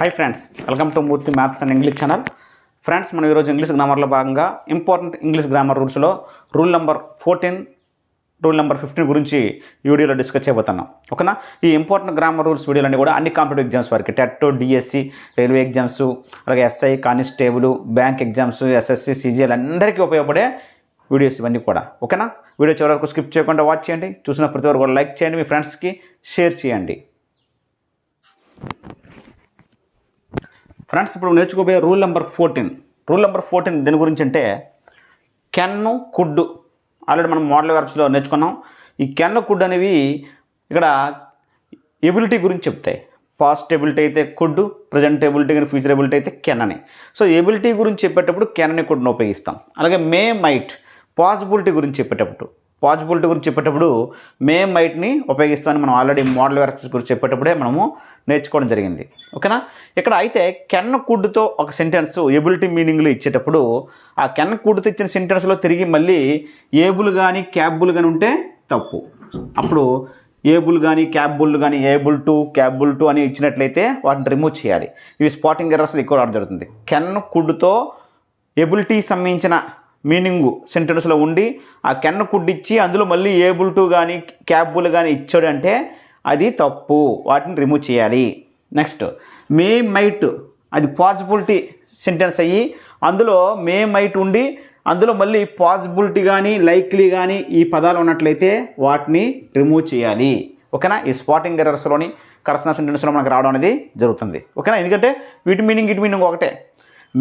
Hi friends, welcome to Murthy maths and English channel. Friends, మనం ఈరోజు English గ్రామర్లో భాగంగా ఇంపార్టెంట్ ఇంగ్లీష్ గ్రామర్ రూల్స్లో రూల్ నెంబర్ 14, రూల్ నెంబర్ 15 గురించి ఈ వీడియోలో డిస్కస్ చేయబోతున్నాం. ఓకేనా? ఈ ఇంపార్టెంట్ గ్రామర్ రూల్స్ వీడియోలన్నీ కూడా అన్ని కాంపిటేటివ్ ఎగ్జామ్స్ వరకు, టెట్, డిఎస్సి, రైల్వే ఎగ్జామ్స్, అలాగే SI, constable, bank exams, SSC, CGL అందరికీ ఉపయోగపడే వీడియోస్ ఇవన్నీ కూడా. ఓకేనా? వీడియో చివరి వరకు స్కిప్ చేయకుండా వాచ్ చేయండి. చూసిన ప్రతి ఒక్కరు కూడా లైక్ చేయండి, మీ ఫ్రెండ్స్కి షేర్ చేయండి. ఫ్రెండ్స్, ఇప్పుడు నేర్చుకోబోయే రూల్ నెంబర్ 14. రూల్ నెంబర్ 14 దీని గురించి అంటే కెన్ను, కుడ్. ఆల్రెడీ మనం మోడల్ వెర్బ్స్లో నేర్చుకున్నాం. ఈ కెన్ను, కుడ్ అనేవి ఇక్కడ ఎబిలిటీ గురించి చెప్తాయి. పాస్ట్ ఎబిలిటీ అయితే కుడ్, ప్రజెంట్ ఎబిలిటీ కానీ ఫ్యూచర్ ఎబిలిటీ అయితే కెన్ అని. సో ఎబిలిటీ గురించి చెప్పేటప్పుడు కెన్ అని కుడ్ని ఉపయోగిస్తాం. అలాగే మే, మైట్ పాసిబిలిటీ గురించి చెప్పేటప్పుడు మే, మైట్ని ఉపయోగిస్తామని మనం ఆల్రెడీ మోడల్ వెర్బ్స్ గురించి చెప్పేటప్పుడే మనము నేర్చుకోవడం జరిగింది. ఓకేనా? ఇక్కడ అయితే కెన్, కుడ్తో ఒక సెంటెన్స్ ఎబిలిటీ మీనింగ్లు ఇచ్చేటప్పుడు ఆ కెన్, కుడ్తో ఇచ్చిన సెంటెన్స్లో తిరిగి మళ్ళీ ఏబుల్ కానీ క్యాబుల్ కానీ ఉంటే తప్పు. అప్పుడు ఏబుల్ కానీ క్యాబుల్ కానీ ఏబుల్ టు, క్యాబుల్ టు అని ఇచ్చినట్లయితే వాటిని రిమూవ్ చేయాలి. ఇవి స్పాటింగ్ ఎర్రర్స్లో ఎక్కువ రావడం జరుగుతుంది. కెన్, కుడ్తో ఎబిలిటీ సంబంధించిన మీనింగు సెంటెన్స్లో ఉండి ఆ కెన్, కుడ్ ఇచ్చి అందులో మళ్ళీ ఏబుల్ టు కానీ క్యాబుల్ కానీ ఇచ్చాడు అంటే అది తప్పు. వాటిని రిమూవ్ చేయాలి. నెక్స్ట్ మే, మైట్ అది పాసిబిలిటీ సెంటెన్స్ అయ్యి అందులో మే, మైట్ ఉండి అందులో మళ్ళీ పాసిబిలిటీ కానీ లైక్లీ కానీ ఈ పదాలు ఉన్నట్లయితే వాటిని రిమూవ్ చేయాలి. ఓకేనా? ఈ స్పాటింగ్ ఎర్రర్స్లోని కరెక్షన్ సెంటెన్స్లో మనకు రావడం అనేది జరుగుతుంది. ఓకేనా? ఎందుకంటే వీటి మీనింగ్ ఒకటే.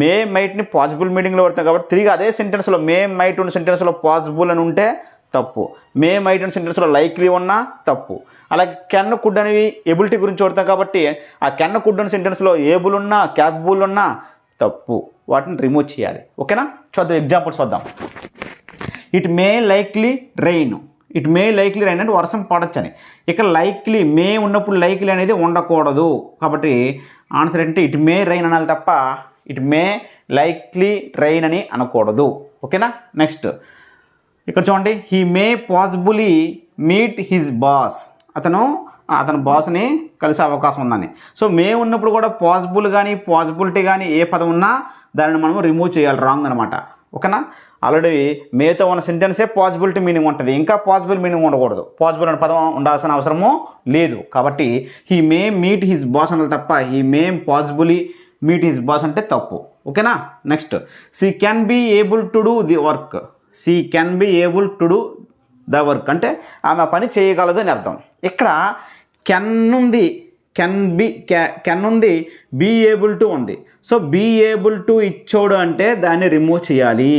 మే, మైట్ని పాసిబుల్ మీనింగ్లో పడతాం కాబట్టి తిరిగి అదే సెంటెన్స్లో మే, మైట్ ఉన్న సెంటెన్స్లో పాసిబుల్ అని ఉంటే తప్పు. మే, మైట్ ఉన్న సెంటెన్స్లో లైక్లీ ఉన్నా తప్పు. అలాగే కెన్, కుడ్ అనేవి ఎబిలిటీ గురించి పడతాం కాబట్టి ఆ కెన్, కుడ్ ఉన్న సెంటెన్స్లో ఏబుల్ ఉన్నా క్యాపబుల్ ఉన్నా తప్పు. వాటిని రిమూవ్ చేయాలి. ఓకేనా? చూద్దాం, ఎగ్జాంపుల్స్ చూద్దాం. It may likely rain. It may likely rain అంటే వర్షం పడచ్చని. ఇక్కడ లైక్లీ మే ఉన్నప్పుడు లైక్లీ అనేది ఉండకూడదు. కాబట్టి ఆన్సర్ ఏంటంటే ఇట్ మే రైన్ అనాలి తప్ప ఇట్ మే లైక్లీ రైన్ అని అనకూడదు. ఓకేనా? నెక్స్ట్ ఇక్కడ చూడండి, he may possibly meet his boss. అతను బాస్ని కలిసే అవకాశం ఉందని. సో మే ఉన్నప్పుడు కూడా పాసిబుల్ కానీ పాసిబిలిటీ కానీ ఏ పదం ఉన్నా దానిని మనం రిమూవ్ చేయాలి. రాంగ్ అనమాట. ఓకేనా? ఆల్రెడీ మేతో ఉన్న సెంటెన్సే పాసిబిలిటీ మీనింగ్ ఉంటుంది, ఇంకా పాసిబుల్ మీనింగ్ ఉండకూడదు. పాసిబుల్ అనే పదం ఉండాల్సిన అవసరము లేదు. కాబట్టి he may meet his boss అనాలి తప్ప he may possibly meet his boss అంటే తప్పు. ఓకేనా? Next she can be able to do the work. She can be able to do the work అంటే ఆమె పని చేయగలదు అని అర్థం. ఇక్కడ కెన్ ఉంది, కెన్ ఉంది, బీ ఏబుల్ టు ఉంది. సో బీ ఏబుల్ టు ఇచ్చోడు అంటే దాన్ని రిమూవ్ చేయాలి.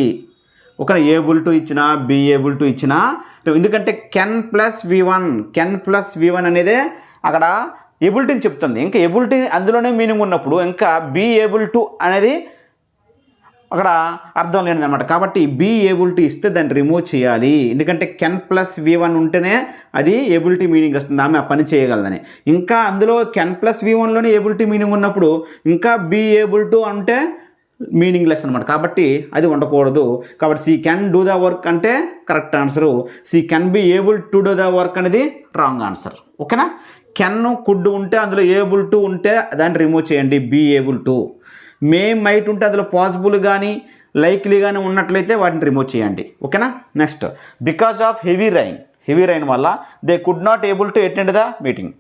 ఒక ఏబుల్ టు ఇచ్చినా బీ ఏబుల్ టు ఇచ్చినా, ఎందుకంటే కెన్ ప్లస్ V1 అనేదే అక్కడ ఎబిలిటీని చెప్తుంది. ఇంకా ఎబిలిటీ అందులోనే మీనింగ్ ఉన్నప్పుడు ఇంకా బీ ఏబుల్ టు అనేది అక్కడ అర్థం లేనిది అనమాట. కాబట్టి బీ ఏబుల్ టు ఇస్తే దాన్ని రిమూవ్ చేయాలి. ఎందుకంటే కెన్ ప్లస్ V1 ఉంటేనే అది ఎబిలిటీ మీనింగ్ వస్తుంది, ఆమె ఆ పని చేయగలదని. ఇంకా అందులో కెన్ ప్లస్ V1లోనే ఎబిలిటీ మీనింగ్ ఉన్నప్పుడు ఇంకా బీ ఏబుల్ టు అంటే మీనింగ్ లెస్ అనమాట. కాబట్టి అది ఉండకూడదు. కాబట్టి she can do the work అంటే correct answer. She can be able to do the work అనేది రాంగ్ ఆన్సర్. ఓకేనా? కెన్, కుడ్ ఉంటే అందులో ఏబుల్ టు ఉంటే దాన్ని రిమూవ్ చేయండి, be able to. May, might ఉంటే అందులో పాసిబుల్ కానీ లైక్లీ కానీ ఉన్నట్లయితే వాటిని రిమూవ్ చేయండి. ఓకేనా? Next because of heavy rain వల్ల they could not able to attend the meeting.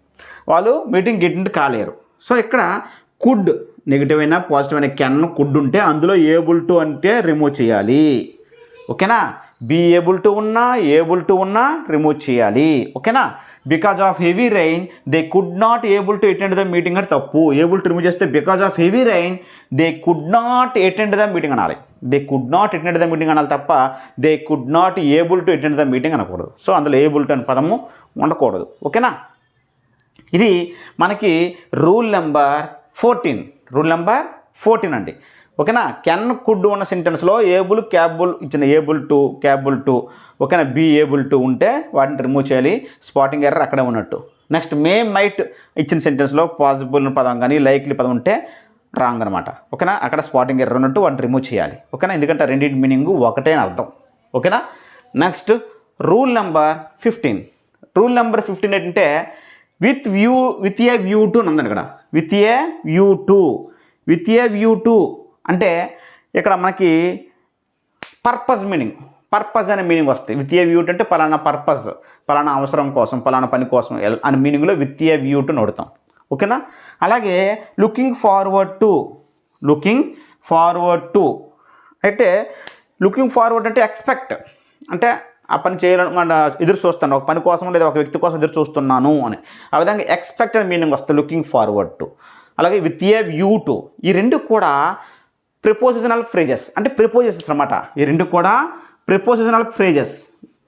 వాళ్ళు మీటింగ్ అటెండ్ కాలేరు. సో ఇక్కడ కుడ్ నెగిటివ్ అయినా పాజిటివ్ అయినా కెన్, కుడ్ ఉంటే అందులో ఏబుల్ టు అంటే రిమూవ్ చేయాలి. ఓకేనా? బీ ఏబుల్ టు ఉన్నా రిమూవ్ చేయాలి. ఓకేనా? Because of heavy rain they could not able to attend the meeting అంటే తప్పు. ఏబుల్ టు రిమూవ్ చేస్తే because of heavy rain they could not attend the meeting అనాలి. They could not attend the meeting అనాలి తప్ప they could not able to attend the meeting అనకూడదు. So అందులో able to అనే పదము ఉండకూడదు. ఓకేనా? ఇది మనకి రూల్ నెంబర్ 14 అండి. ఓకేనా? కెన్, కుడ్ ఉన్న సెంటెన్స్లో ఏబుల్, క్యాబుల్ ఇచ్చిన ఏబుల్ టు ఓకేనా, బీ ఏబుల్ టు ఉంటే వాటిని రిమూవ్ చేయాలి. స్పాటింగ్ ఎర్రర్ అక్కడే ఉన్నట్టు. నెక్స్ట్ మే, మైట్ ఇచ్చిన సెంటెన్స్లో పాసిబుల్ పదం కానీ లైక్లీ పదం ఉంటే రాంగ్ అనమాట. ఓకేనా? అక్కడ స్పాటింగ్ ఎర్రర్ ఉన్నట్టు వాటిని రిమూవ్ చేయాలి. ఓకేనా? ఎందుకంటే రెండింటి మీనింగ్ ఒకటే అని అర్థం. ఓకేనా? నెక్స్ట్ రూల్ నెంబర్ 15 ఏంటంటే విత్ ఏ వ్యూ టు ఉందండి ఇక్కడ. విత్ ఏ వ్యూ టు అంటే ఇక్కడ మనకి పర్పస్ అనే మీనింగ్ వస్తాయి. విత్ ఏ వ్యూ టు అంటే పలానా పర్పస్, పలానా అవసరం కోసం, పలానా పని కోసం అనే మీనింగ్లో విత్ ఏ వ్యూ టు నడుతాం. ఓకేనా. అలాగే లుకింగ్ ఫార్వర్డ్ టు అయితే లుకింగ్ ఫార్వర్డ్ అంటే ఎక్స్పెక్ట్, అంటే ఆ పని చేయాలని ఎదురు చూస్తాను, ఒక పని కోసం లేదా ఒక వ్యక్తి కోసం ఎదురు చూస్తున్నాను అని. ఆ విధంగా ఎక్స్పెక్టెడ్ మీనింగ్ వస్తుంది లుకింగ్ ఫార్వర్డ్ టు. అలాగే విత్ ఏ వ్యూ టు, ఈ రెండు కూడా ప్రిపోజిషనల్ ఫ్రేజెస్, అంటే ప్రిపోజిషన్స్ అన్నమాట. ఈ రెండు కూడా ప్రిపోజిషనల్ ఫ్రేజెస్,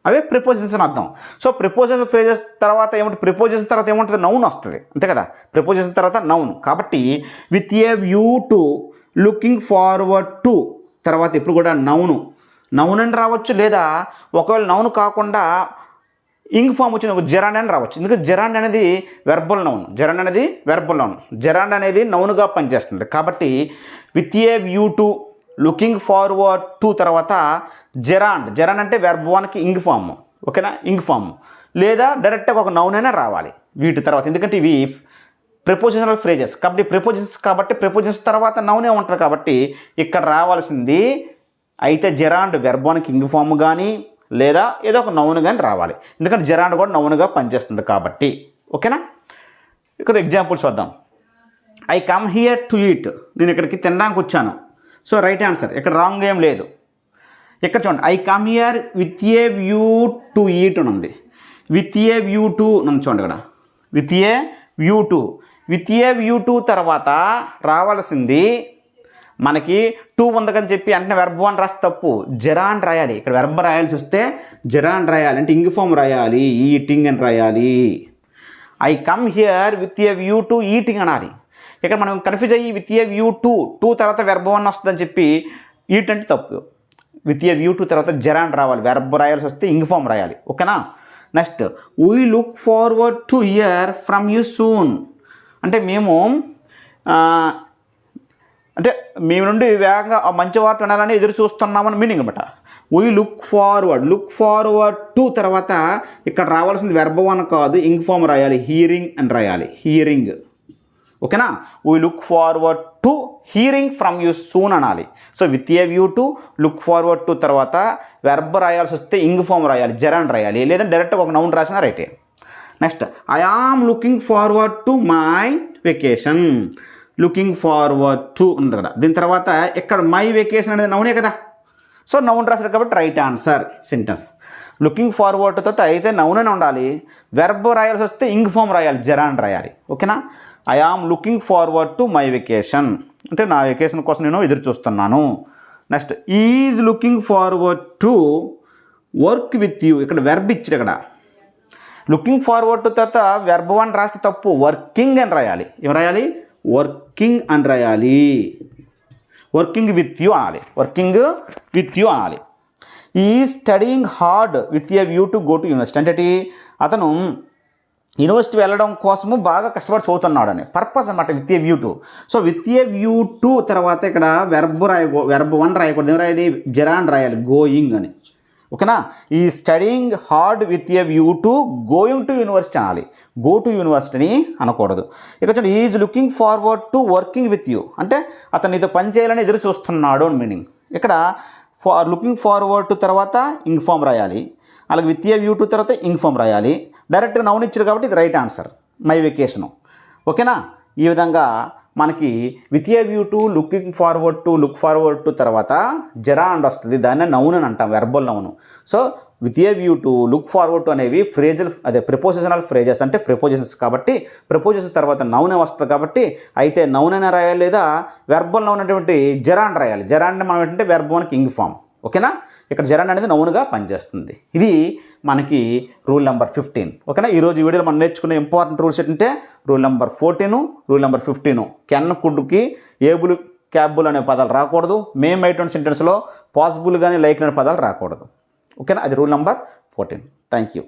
అవే ప్రిపోజిషన్స్ అని అర్థం. సో ప్రిపోజిషనల్ ఫ్రేజెస్ తర్వాత ఏమంటుంది, ప్రిపోజిషన్ తర్వాత ఏముంటుంది, నౌన్ వస్తుంది, అంతే కదా. ప్రిపోజిషన్ తర్వాత నౌన్. కాబట్టి with a view to looking forward to తర్వాత ఇప్పుడు కూడా నౌన్ అని రావచ్చు, లేదా ఒకవేళ నౌన్ కాకుండా ఇంగ్ ఫామ్ వచ్చింది జెరాండ్ అని రావచ్చు. ఎందుకంటే జెరాండ్ అనేది వెర్బల్ నౌన్, జెరాండ్ అనేది నౌన్గా పనిచేస్తుంది. కాబట్టి with a view to looking forward to తర్వాత జెరాండ్ అంటే వెర్బ్ వన్కి ఇంగ్ ఫామ్. ఓకేనా, ఇంగ్ ఫామ్ లేదా డైరెక్ట్గా ఒక నౌన్ అయినా రావాలి వీటి తర్వాత. ఎందుకంటే ఇవి ప్రిపోజిషనల్ ఫ్రేజెస్ కాబట్టి ప్రిపోజిషన్స్ తర్వాత నౌనే ఉంటుంది. కాబట్టి ఇక్కడ రావాల్సింది అయితే జెరాండ్ వెర్బ్ వన్కి ఇంగ్ ఫామ్ కానీ లేదా ఏదో ఒక నౌన్ కానీ రావాలి. ఎందుకంటే జెరాండ్ కూడా నౌన్గా పనిచేస్తుంది కాబట్టి. ఓకేనా. ఇక్కడ ఎగ్జాంపుల్స్ చూద్దాం. I come here to eat, నేను ఇక్కడికి తినడానికి వచ్చాను. సో రైట్ ఆన్సర్, ఇక్కడ రాంగ్ ఏం లేదు. ఇక్కడ చూడండి, I come here with a view to eat అని ఉంది. విత్ ఏ వ్యూ టు నన్ను చూడండి ఇక్కడ, విత్ ఏ వ్యూ టు తర్వాత రావాల్సింది మనకి టూ ఉందని చెప్పి అంటే వెర్బ్ వన్ రాస్తే తప్పు, జెరాండ్ రాయాలి. ఇక్కడ వెర్బ్ రాయాల్సి వస్తే జెరాండ్ రాయాలి, అంటే ఇంగ్ ఫామ్ రాయాలి, ఈటింగ్ అని రాయాలి. I come here with a view to eating అనాలి. ఇక్కడ మనం కన్ఫ్యూజ్ అయ్యి విత్ ఏ వ్యూ టు తర్వాత వెర్బ్ వన్ వస్తుందని చెప్పి ఈట్ అంటే తప్పు. విత్ ఏ వ్యూ టు తర్వాత జెరాండ్ రావాలి, వెర్బ్ రాయాల్సి వస్తే ఇంగ్ ఫామ్ రాయాలి. ఓకేనా. Next we look forward to hear from you soon, అంటే మేము నుండి వేగంగా మంచి వార్త వినాలని ఎదురు చూస్తున్నామని మీనింగ్ అనమాట. వీ లుక్ ఫార్వర్డ్ టు తర్వాత ఇక్కడ రావాల్సింది వెర్బ్ వన్ కాదు, ఇంగ్ ఫామ్ రాయాలి, హీరింగ్ అని రాయాలి, హీరింగ్. ఓకేనా. We look forward to hearing from you soon అనాలి. So with a view to look forward to తర్వాత వెర్బ్ రాయాల్సి వస్తే ఇంగ్ ఫామ్ రాయాలి, జెరాండ్ రాయాలి, లేదా డైరెక్ట్గా ఒక నౌన్ రాసినా రైటే. Next I am looking forward to my vacation, looking forward to ఉంది కదా. దీని తర్వాత ఇక్కడ మై వెకేషన్ అనేది నౌనే కదా. సో నౌన్ రాశారు కాబట్టి right answer sentence. Looking forward తర్వాత అయితే నౌన్ అని ఉండాలి, వెర్బ్ రాయాల్సి వస్తే ఇంగ్ ఫామ్ రాయాలి, జెరాండ్ రాయాలి. ఓకేనా. I am looking forward to my vacation, అంటే నా వెకేషన్ కోసం నేను ఎదురు చూస్తున్నాను. Next is looking forward to work with you, ఇక్కడ వెర్బ్ ఇచ్చారు. ఇక్కడ లుకింగ్ ఫార్వర్డ్ టు తర్వాత వెర్బ్ వన్ రాస్తే తప్పు, వర్కింగ్ అని రాయాలి. ఏం రాయాలి, వర్కింగ్ అని రాయాలి. వర్కింగ్ విత్ యూ అనాలి. ఈ studying hard with a view to go to university, అంటే అతను యూనివర్సిటీ వెళ్ళడం కోసము బాగా కష్టపడి చదువుతున్నాడు అని పర్పస్ అనమాట with a view to. So with a view to తర్వాత ఇక్కడ వెర్బ్ వన్ రాయకూడదు, ఏం రాయాలి, జెరాండ్ రాయాలి, గోయింగ్ అని. ఓకేనా. ఈ studying hard with a view to going to university అనాలి, గో టు యూనివర్సిటీని అనకూడదు. ఇక చూడండి, is looking forward to working with you, అంటే అతను నీతో పని చేయాలని ఎదురు చూస్తున్నాడు అని మీనింగ్. ఇక్కడ లుకింగ్ ఫార్వర్డ్ టు తర్వాత ఇంగ్ ఫామ్ రాయాలి, అలాగే విత్ ఏ వ్యూ టు తర్వాత ఇంగ్ ఫామ్ రాయాలి. డైరెక్ట్గా నౌన్ ఇచ్చారు కాబట్టి ఇది రైట్ ఆన్సర్, మై వెకేషను. ఓకేనా. ఈ విధంగా మనకి with a view to look forward to తర్వాత జెరాండ్ వస్తుంది, దాన్ని నౌన్ అని అంటాం, verbal noun. So with a view to look forward to అనేవి ప్రిపోజిషనల్ ఫ్రేజెస్, అంటే ప్రిపోజిషన్స్ కాబట్టి ప్రిపోజిషన్స్ తర్వాత నౌనే వస్తుంది. కాబట్టి అయితే నౌన్ అయినా రాయాలి, లేదా వెర్బల్ నౌన్ అనేటువంటి జెరాండ్ రాయాలి. జెరాండ్ మనం ఏంటంటే వెర్బ్ వన్కి ఇంగ్ ఫామ్. ఓకేనా. ఇక్కడ జెరాండ్ అనేది నౌన్గా పనిచేస్తుంది. ఇది మనకి రూల్ నెంబర్ 15. ఓకేనా. ఈరోజు ఈ వీడియోలో మనం నేర్చుకునే ఇంపార్టెంట్ రూల్స్ ఏంటంటే rule number 14, rule number 15. Can, కుడ్కి ఏబుల్, క్యాబుల్ అనే పదాలు రాకూడదు. మేమ్ అయిటువంటి సెంటెన్స్లో పాసిబుల్ కానీ లైక్ అనే పదాలు రాకూడదు. ఓకేనా. అది రూల్ నెంబర్ 14. Thank you.